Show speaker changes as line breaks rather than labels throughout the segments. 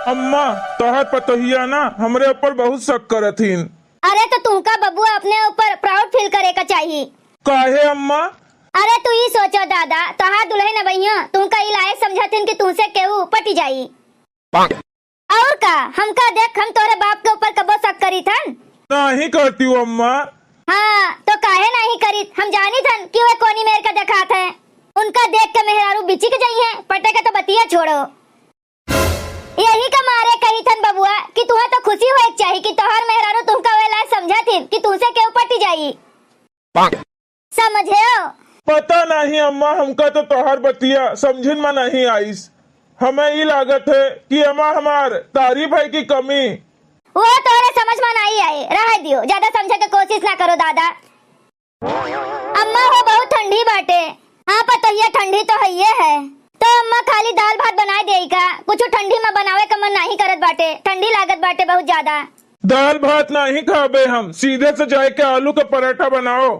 अम्मा तोहर पतोहिया ना हमरे ऊपर बहुत शक करथिन।
अरे तो तुमका बबुआ अपने ऊपर प्राउड फील करे का चाहिए।
काहे अम्मा?
अरे तू ही सोचो दादा, तोहार दुल्हन भैया तुमका ई लायक समझथिन कि तुमसे केहू पटी जाई। और का हमका देख, हम तोरे बाप के ऊपर कबो शक करी थन?
नहीं करती हूँ अम्मा।
हाँ तो काहे नहीं करी, हम जानी थन कि वे कोनी मेर का दिखात है। उनका देख के मेहरारू बिचिक जाई है, पटे के तो बतिया छोड़ो। यही का मारे कही थन बबुआ कि तुम्हें तो खुशी होए चाहिए कि तोहार मेहरारू तुमका वे लायक समझथिन कि तुमसे केहू पटी जाई। समझे हो?
पता नहीं अम्मा, हमका तो तोहर बतिया समझिन में नहीं आईस। हमें ये लागत है कि अम्मा हमार तारीफ है की कमी।
वो तोरे समझ में नहीं आई, रह दियो, ज्यादा समझे के कोशिश ना करो दादा। अम्मा वो बहुत ठंडी बाटे। हाँ पता ये ठंडी तो है ये है, तो अम्मा खाली दाल भात बनाए देगा, कुछ ठंडी में बनावे का मन नहीं करत बाटे, ठंडी लागत बाटे बहुत ज्यादा।
दाल भात नहीं खाबे हम, सीधे से जाए के आलू का पराठा बनाओ।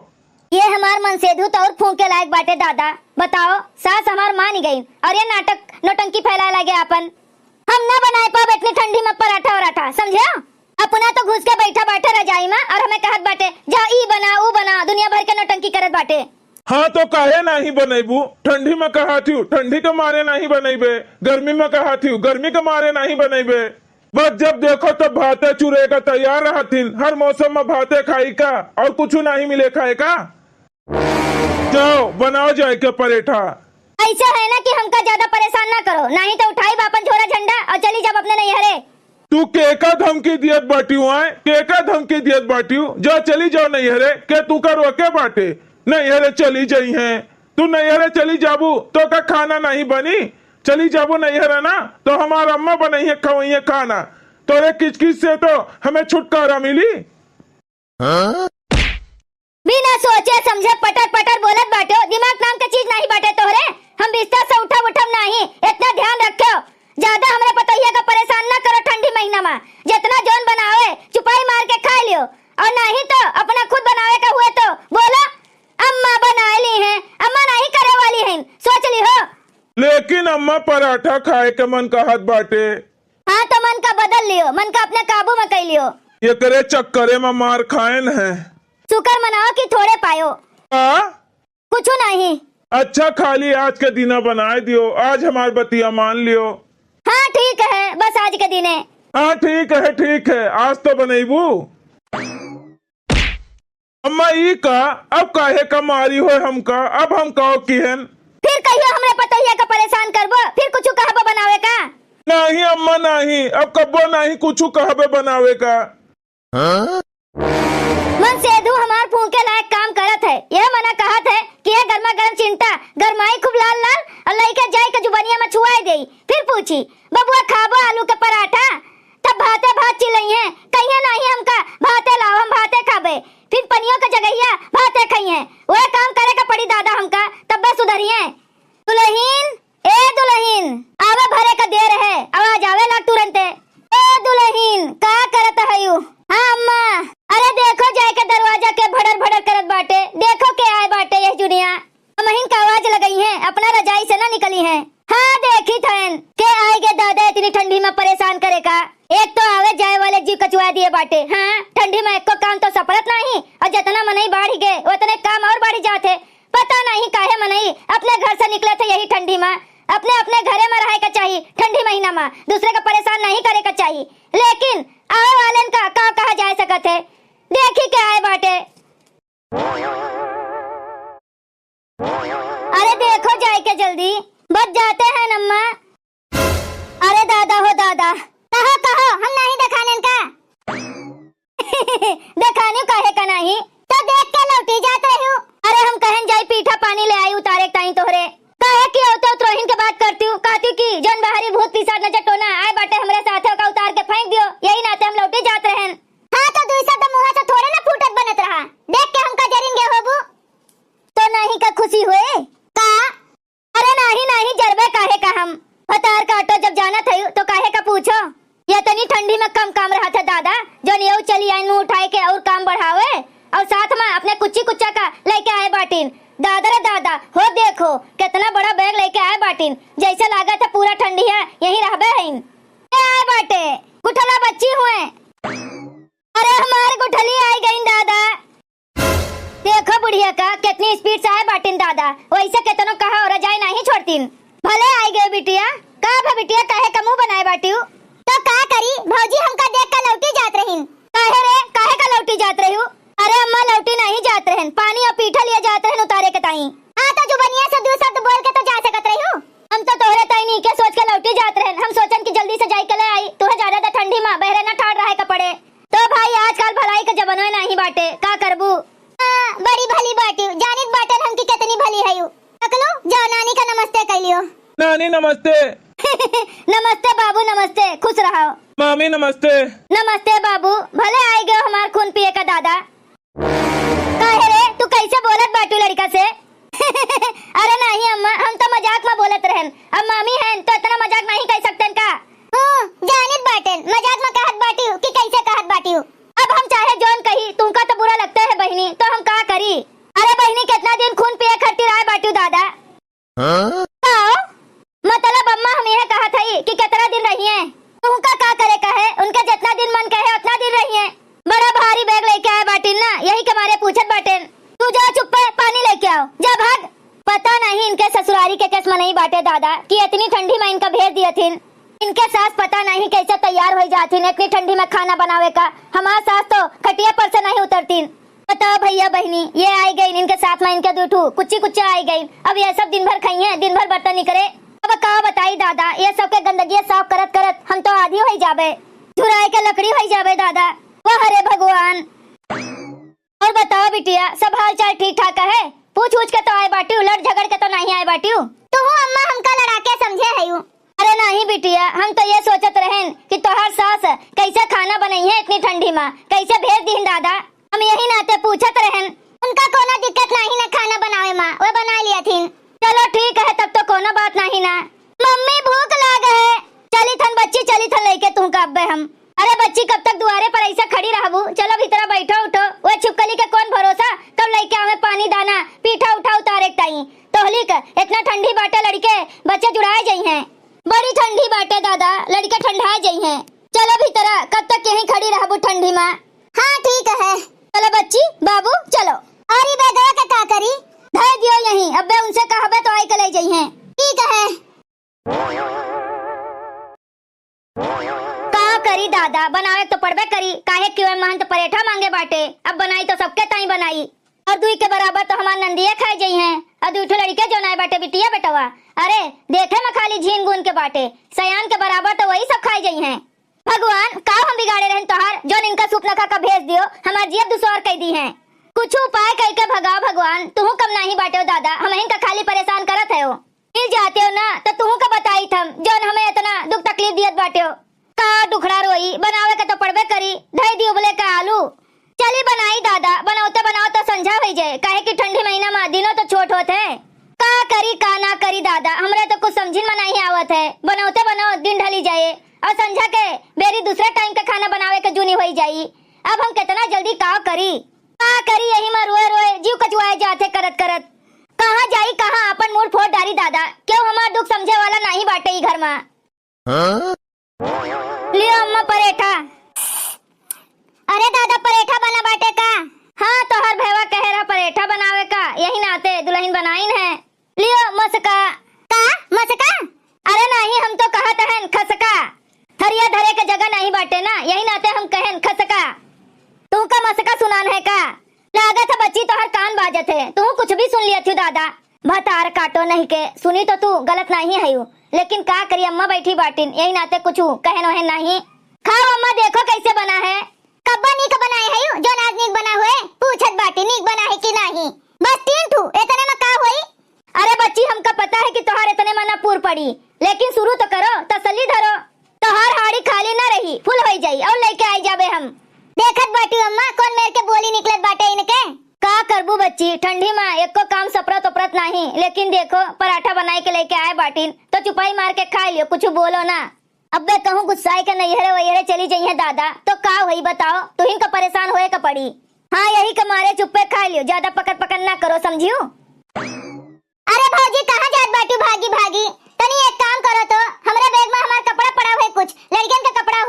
ये हमार मन से धुत और फूंक के लायक बाटे दादा। बताओ, सास हमार मान गई और ये नाटक नौटंकी फैलाए लगे अपन। हम ना बनाए पाब इतनी ठंडी में पराठा वराठा, समझे? अपना तो घुस के बैठा बाटे रजाई में और हमें कहत बाटे जा ई बना ऊ बना, दुनिया भर के नौटंकी करत बाटे।
हाँ तो काहे नहीं बनेबू? ठंडी में कहा थी ठंडी के मारे नहीं बनेबे, गर्मी में कहा थी गर्मी के मारे नहीं बनेबे। बस जब देखो तब भाते चूरे का तैयार रहथिन। हर मौसम में भाते खाई का और कुछ नहीं मिले खाए का। जाओ बनाओ जाए के पराठा।
ऐसा है ना कि हमका ज्यादा परेशान ना करो, नहीं तो उठाई बापन झोरा झंडा और चली जब अपने नहीं हरे।
तू केका धमकी दियत बाटी आए, केका धमकी दियत बाटी जा चली जाओ नहीं हरे के तू का रोके बाटे। नहीं हरे चली जाई है, तू नहीं हरे चली जाबू तो का खाना नहीं बनी। चली जाबू नहीं हरे ना तो हमारा अम्मा बनाई है खवैया खाना। तोरे किचकिच से तो हमें छुटकारा मिली।
बिना सोचे समझे पटर पटर बोलत बाटे, दिमाग नाम का चीज नहीं बाटे तोहरे। हम बिस्तर से उठब नहीं, इतना ध्यान रखो। ज्यादा हमरे पतोहिया का परेशान ना करो ठंडी महीना में। जितना जोन बनावे चुपाई मार के खा लियो, और नहीं तो अपना खुद बनावे का हुए तो बोलो अम्मा बना ली है, अम्मा नहीं करे वाली है, सोच ली हो।
लेकिन अम्मा पराठा खाए के मन कहत बाटे।
हाँ तो मन का बदल लियो, मन का अपने काबू में कर लियो।
ये करे चक्करे में मार खाए न है।
शुक्र मनाओ कि थोड़े पायो। कुछ नहीं।
अच्छा खाली आज के दिन बनाए दियो, आज हमार बतिया मान लियो।
हाँ ठीक है, बस आज के दिन है।
हाँ ठीक है, आज तो बनेबू। अम्मा ई का अब काहे का मारी हो हमका, अब हम कहो किहन।
फिर कहियो हमरे पतोहिया का परेशान करबो, फिर कुछ कहबो बनावे का?
नहीं अम्मा नहीं, अब कब्बो नहीं कुछ कहबे बनावे का।
मन सेधु हमार फूंके लायक काम करत है। यह मना कहत है कि यह गर्मा गर्म चिंता गरमाई खूब लाल लाल और लइका जाए के जुबानिया में छुआई देई। फिर पूछी बबुआ खाबो आलू का पराठा, तब भाते भात चिल्लाई है। कहिए नहीं हमका भाते लाओ, हम भाते खाबे। फिर पनियों का जगहिया भाते खाइए। वह काम करे का पड़ी दादा हमका, तब बस सुधरिए। दुल्हीन ए दुल्हीन आवे भरे का देर है, आवाज आवे लाग तुरंते। ए दुल्हीन का करत है यू? हाँ अम्मा। अरे देखो जाए के दरवाजा के भड़र भड़र करत बाटे, देखो के आए बाटे ये दुनिया। महीन का आवाज लगाई है, अपना रजाई से ना निकली है। हाँ देखी थन के आएगे दादा इतनी ठंडी में परेशान करे का। एक तो आवे जाए वाले जी कचुआ दिए बाटे। हाँ ठंडी में एक को काम तो सपरत नहीं, और जितना मनई बाढ़ गए उतने काम और बढ़ जाते। पता नहीं काहे मनई अपने घर से निकले थे यही ठंडी में। अपने अपने घरे में रहे का चाहिए ठंडी महीना में, दूसरे का परेशान नहीं करे का चाहिए। लेकिन आवे वाले का का कहा जा सकत है, देखी के आए बाटे। अरे देखो जाए के जल्दी, बच जाते हैं नम्मा। अरे दादा हो दादा, कहो कहो हम नहीं दिखाने का। दिखाने काहे का नहीं, तो देख के लौटी जाते हूँ। अरे हम कहन जाई पीठा पानी ले आई उतारे ताई तोहरे। काहे की होते उतरोहिन के बात करती हूँ, कहती की जन बाहरी भूत पिशाच नजर टोना आए बाटे हमरे साथे का उतार के फेंक दियो, यही नाते हम लौटी जात रहन। हाँ तो दूसरा तो मुंह से थोड़े ना फूटत बनत रहा, देख के हमका जरिन गे होबू तो नहीं का खुशी हुए का? अरे नहीं जरबे काहे का हम पतार का ऑटो जब जाना था तो काहे का पूछो। ये तनी ठंडी में कम काम रहा था दादा, जो नियो चली आई मुंह उठाए के और काम बढ़ावे, और साथ में अपने कुच्ची कुच्चा का लेके आए बाटीन। दादा रे दादा हो देखो कितना बड़ा बैग लेके आए बाटीन, जैसे लगा था पूरा ठंडी है यही रहबे हैं। आए बाटे, गुठला बच्ची हुए। अरे हमारे गुठली आई गई दादा। देखो बुढ़िया का कितनी स्पीड से आए बाटिन दादा, वैसे कितनों कहा और रजाई नहीं छोड़तीन। भले आई गए बिटिया, का भा बिटिया काहे का मुंह बनाए बाटियो? तो का करी भौजी, हमका देख कर लौटी जात रहीन। काहे रे, काहे का लौटी जात रही हो? अरे अम्मा लौटी नहीं जात रहन, पानी और पीठा लिए जात रहन उतारे के ताई। हां तो जुबनिया से दो शब्द बोल के तो जा सकत रही हो। हम तो तोहरे ताई नहीं के सोच के लौटी जात रहन। हम सोचन कि जल्दी से जाई के ले आई, तुहे ज्यादा तो ठंडी में बहरे ना ठाड़ रहे कपड़े। तो भाई आजकल भलाई के जमाना नहीं बाटे, का करबू? बड़ी भली बाटी जानित बाटन हमकी कितनी भली है यू। अकलो जाओ नानी का नमस्ते कह लियो।
नानी नमस्ते।
नमस्ते बाबू नमस्ते, खुश रहो।
मामी नमस्ते।
नमस्ते बाबू, भले आए गए हमार खून पिए का दादा। काहे रे तू कैसे बोलत बाटू लड़का से? अरे नहीं अम्मा, हम तो मजाक में बोलत रहन। अब मामी हैं तो इतना मजाक नहीं कह सकते का? जानित बाटन मजाक में कहत बाटी कि कैसे कहत बाटी। अब हम चाहे जोन कही, तुमका तो बुरा लगता है बहनी, तो हम का करी? अरे बहनी कितना दिन खून पिए खट्टी रहे बाटू दादा। मतलब अम्मा हम यह कहा था कि कितना दिन रही है, तुमका का करे कहे, उनका जितना दिन मन कहे उतना दिन रही है। बड़ा भारी बैग लेके आए बाटिन ना, यही के मारे पूछत बाटेन। तू जा चुप पे पानी लेके आओ, जा भाग। पता नहीं इनके ससुरारी के किस्म नहीं बाटे दादा कि इतनी ठंडी में इनका भेज दिए थे। इनके सास पता नहीं कैसे तैयार हो जाती इतनी ठंडी में खाना बनावे का। हमारा सास तो खटिया पर से नहीं उतरती। बताओ भैया बहनी, ये आई गई इनके साथ में इनके दूठू कुच्ची कुच्चा आई गई। अब ये सब दिन भर खाई है, दिन भर बर्तन नहीं करे। अब का बताई दादा, ये सब के गंदगी साफ करत करत हम तो आधी हो जाबे, झुराए के लकड़ी हो जाबे दादा। वाह हरे भगवान। और बताओ बिटिया, सब हाल चाल ठीक ठाक है? पूछ पूछ के तो आए बाटी, उलट झगड़ के तो नहीं आए बाटी। तो अम्मा हमका लड़ा के समझे है यू? अरे नहीं बिटिया, हम तो ये सोचत रहन कि तोहार सास कैसे खाना बनाई है इतनी ठंडी में, कैसे भेज दी दादा। हम यही नाते पूछत रहन। उनका कोनो दिक्कत नहीं ना खाना बनावे माँ, वो बना लिया थी। चलो ठीक है, तब तो कोनो बात नहीं ना। मम्मी भूख लाग है, चली थन बच्ची, चली थन लेके तू का अब्बे हम। अरे बच्ची कब तक दुआरे पर ऐसा खड़ी रहबू? चलो भीतर बैठो उठो, वो छिपकली के कौन भरोसा कब लेके आवे पानी दाना पीठा उठा उतारे ताई। तोहली का इतना ठंडी बाटे लड़के बच्चे जुड़ाए जाई हैं। बड़ी ठंडी बाटे दादा, लड़के ठंडा जाई हैं। चलो भीतर, कब तक यहीं खड़ी रहबू ठंडी में? हाँ ठीक है। चलो बच्ची बाबू चलो। अरे बेगवा का का करी? धर दियो यहीं, अब्बे उनसे कहबे तो आई के ले जाई हैं। ठीक है। का करी दादा, बनावे तो पड़बे करी, काहे क्यों महंत परेठा मांगे बाटे। अब बनाई तो सबके ताई बनाई, और दुई के बराबर तो हमार नंदिया खाई जाई हैं। और दूठो लड़के जो नाय बाटे बिटिया बेटवा, अरे देखे में खाली झीन गुन के बाटे, सयान के बराबर तो वही सब खाई जाई हैं। भगवान का हम बिगाड़े रहन तोहार, जो इनका सूप न खा का भेज दियो, हमार जेब दुसवार कह दी है। कुछ उपाय कह के भगाओ भगवान, तू कम नहीं बाटे हो दादा, हम इनका खाली परेशान करत है हो। मिल जाते हो ना तो तू का बताई थम, जो हमें इतना दुख तकलीफ दियत बाटे हो। का दुखड़ा रोई, बनावे के तो पड़बे करी, धई दियो बोले का आलू। चली बनाई दादा, बनाओते बनाओ तो संझा हो जाए, काहे कि ठंडी महीना में दिनों तो छोट होते है। का करी का ना करी दादा, हमरे तो कुछ समझिन में नहीं आवत है। बनाओते बनाओ दिन ढली जाए, और संझा के बेरी दूसरे टाइम का खाना बनावे के जूनी हो जाई। अब हम कितना जल्दी का करी यही में रोए रोए जीव कचुआए जाते करत करत। कहाँ जाई कहाँ अपन मूड फोड़ डारी दादा, क्यों हमार दुख समझे वाला नहीं बाटे ही घर में। लियो अम्मा परेठा। अरे दादा परेठा बना बाटे का? हाँ तो हर भैया कह रहा परेठा बनावे का, यही नाते दुल्हन बनाइन है। लियो मसका। का मसका? अरे नहीं, हम तो कहत हन खसका। थरिया धरे के जगह नहीं बाटे ना, यही नाते हम कहन खसका। तू का मसका सुनान है का? लागत है बच्ची तो हर कान बाजत है, तू कुछ भी सुन लिया थी दादा। भतार काटो नहीं के सुनी तो तू गलत नहीं है यू, लेकिन का करी अम्मा बैठी बाटिन, यही नाते कुछ कहनो है नहीं। खाओ अम्मा, देखो कैसे बना है। कब्बा नीक बनाए है यू, जो नाज नीक बना हुए पूछत बाटी नीक बना है कि नहीं। बस 3 ठू इतने में का हुई? अरे बच्ची हमका पता है कि तोहार इतने में ना पूर पड़ी, लेकिन शुरू तो करो, तसल्ली धरो। तोहार हाड़ी खाली ना रही, फुल हो जाई और लेके आई जाबे हम। देखत बाटी अम्मा, कौन मेरे के बोली निकलत बाटे इनके। का करबू बच्ची, ठंडी में एक को काम सपरत उपरत नहीं, लेकिन देखो पराठा बनाई के लेके आए बाटिन तो चुपाई मार के खा लियो, कुछ बोलो ना। अबे कहूँ गुस्साई के नैहरे वैहरे चली जाइए दादा तो का वही बताओ, तुहिन का परेशान होए का पड़ी। हाँ यही के मारे चुप्पे खा लियो, ज्यादा पकड़ पकड़ ना करो, समझियो। अरे भौजी कहाँ जात बाटू भागी भागी, तनी एक काम करो तो, हमरे बैग में हमार कपड़ा पड़ा हुए कुछ, लड़कियन का कपड़ा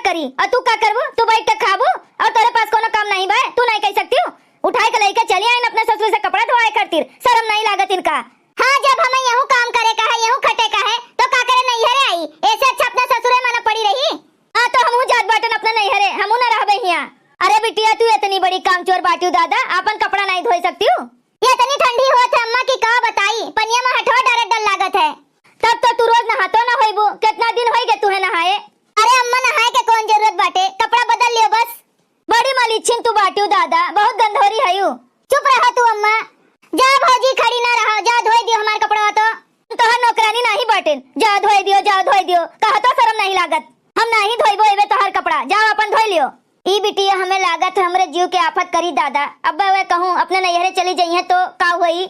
करी और तू का करबू? तू बैठ के खाबू और तेरे पास कोनो काम नहीं बा? तू नहीं कह सकती हूँ उठाए के लेके चली आई अपने ससुर से कपड़ा धोए खातिर? शर्म नहीं लागत इनका? हाँ, जब हमें यहूं काम करे का है, यहूं खटे का है, तो का करे नहीं हरे आई? ऐसे अच्छा अपना ससुरे माना पड़ी रही। हाँ तो हमहू जात बाटन अपना नहीं हरे, हमहू ना रहबे हिया। अरे बिटिया तू इतनी बड़ी कामचोर बाटियो दादा, अपन कपड़ा नहीं धोई सकती हूँ? ये इतनी ठंडी होत है अम्मा की का बताई, पनिया में हटवा डायरेक्ट डर लागत है। तब तो तू रोज नहातो ना होइबू? कितना दिन होई गए तुहे नहाए? अरे अम्मा नहाए के कौन जरूरत बाटे, कपड़ा बदल लियो बस। बड़ी मालिच्छिन तू बाटियो दादा, बहुत गंधोरी हयू। चुप रहा तू अम्मा, जा भौजी खड़ी ना रहो, जा धोई दियो हमार कपड़ा। तो तोहर नौकरानी नहीं बाटेन, जा धोई दियो, जा धोई दियो, कहा तो शर्म नहीं लागत? हम नहीं धोइबो एबे तोहर कपड़ा, जाओ अपन धोई लियो। ई बिटिया हमें लागत हमरे जीव के आफत करी दादा। अब वे कहूं अपने नैहरे चली जाइए तो का होई?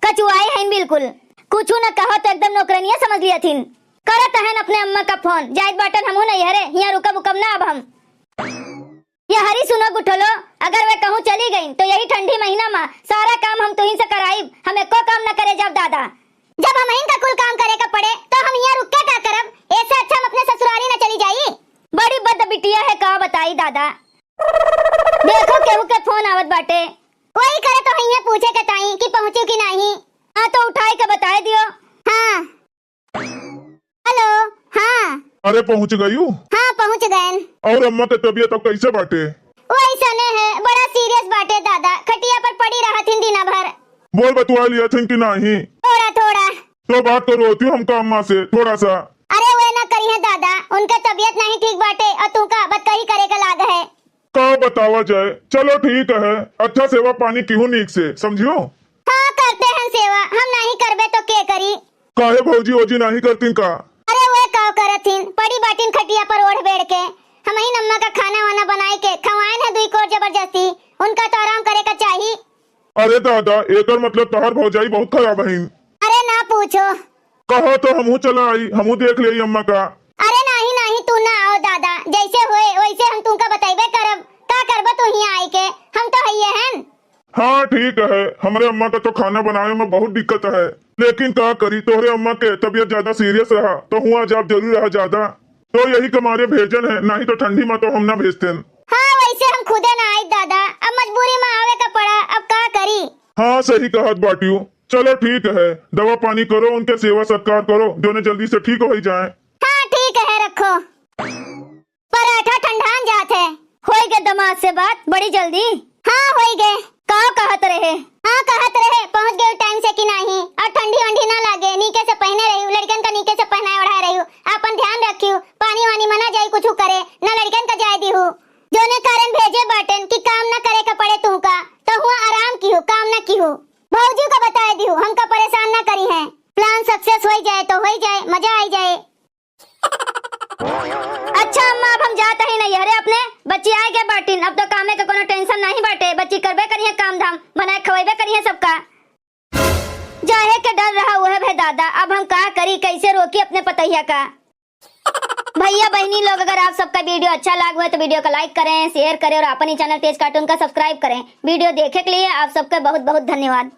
कचुआई हैं बिल्कुल, कुछ न कहो तो एकदम नौकरानिया समझ लिया थीन। करत हन अपने अम्मा का फोन, जाइत बाटन हमहू नैहरे, हिया रुकब उकब ना अब हम। ये हरी सुनो गुठलो, अगर वे कहूं चली गई तो यही ठंडी महीना में सारा काम हम तुहिन से कराई, हमें को काम न करे जब दादा। जब हम इनका कुल काम करे का पड़े तो हम यहाँ रुक के क्या करब? ऐसे अच्छा हम अपने ससुराली न चली जाई। बड़ी बद बिटिया है का बताई दादा। देखो केहू के फोन आवत बाटे, कोई करे तो हिया पूछे के ताई कि पहुंची कि नहीं। हाँ तो उठाई के बताए दियो। हाँ हेलो। हाँ
अरे पहुँच गई हूँ।
हाँ पहुंच गए।
और अम्मा की तबीयत अब कैसे बाटे?
वैसा ने है, बड़ा सीरियस बाटे दादा, खटिया पर पड़ी रहा थी दिन भर।
बोल बतवा लिया थी कि नहीं?
थोड़ा थोड़ा।
तो बात तो रोती हूँ हमका अम्मा से थोड़ा सा।
अरे वे ना करी है दादा, उनका तबीयत नहीं ठीक बाटे और तू का बदकही करे का लाग है।
का बतावा जाए, चलो ठीक है, अच्छा सेवा पानी क्यों नीक से समझियो।
हाँ करते हैं सेवा, हम नहीं करबे तो के करी?
काहे भौजी ओजी नहीं करती का?
अरे वे का करथिन, पड़ी बाटिन खटिया पर ओढ़ बैठ के, हम ही नम्मा का खाना वाना बनाए के खवाएन है दुई कोर जबरदस्ती, उनका तो आराम करे का चाहिए।
अरे दादा एकर मतलब तोहर भौजाई बहुत खराब है।
अरे ना पूछो।
कहो तो हमहू चला आई, हमहू देख ले अम्मा का।
अरे नहीं नहीं तू ना आओ दादा, जैसे होए वैसे हम तुमका बताइबे करब, का करब तू ही आई के, हम तो हइये हैं।
हाँ ठीक है, हमारे अम्मा का तो खाना बनाने में बहुत दिक्कत है, लेकिन क्या करी, तोहरे अम्मा के तबीयत ज्यादा सीरियस रहा तो हुआ जब जरूर रहा ज्यादा, तो यही कमारे भेजन है, नहीं तो ठंडी में तो हम ना भेजते।
हाँ वैसे हम खुदे ना आई दादा, अब मजबूरी में आवे का पड़ा, अब का करी।
हाँ सही कहत बाटियो, चलो ठीक है, दवा पानी करो, उनके सेवा सत्कार करो, जो ने जल्दी से ठीक हो जाए।
हाँ ठीक है रखो। पराठा ठंडान जात है। होई गए दमाद से बात बड़ी जल्दी? हाँ होई गए। का कहत रहे? हाँ कहत रहे पहुँच गए टाइम से कि नहीं, और ठंडी वंडी ना लागे, नीचे से पहने रही, लड़कन का नीचे से पहनाए ओढ़ा रही, अपन ध्यान रखियो, पानी वानी मना जाई कुछ करे ना, लड़कन का जाय दी हूँ, जो ने कारण भेजे बाटन कि काम ना करे का पड़े तू का, तो हुआ आराम की हो, काम ना की हो। भौजी का बताए दी हूँ, हमका परेशान ना करी है, प्लान सक्सेस हो जाए तो हो जाए, मजा आई जाए। अच्छा अम्मा अब हम जाते ही नहीं, अरे अपने बच्ची आए के बाटिन, अब तो कामे का कोनो टेंशन नहीं बाटे, बच्ची करबे करी है काम धाम, बनाए खवाइबे करी है सबका, जाहे के डर रहा हुआ है दादा, अब हम का करी, कैसे रोकी अपने पतैया का। भैया बहनी लोग अगर आप सबका वीडियो अच्छा लगा हुआ है तो वीडियो को लाइक करें, शेयर करें और अपनी चैनल तेज कार्टून का सब्सक्राइब करें। वीडियो देखे के लिए आप सबका बहुत बहुत धन्यवाद।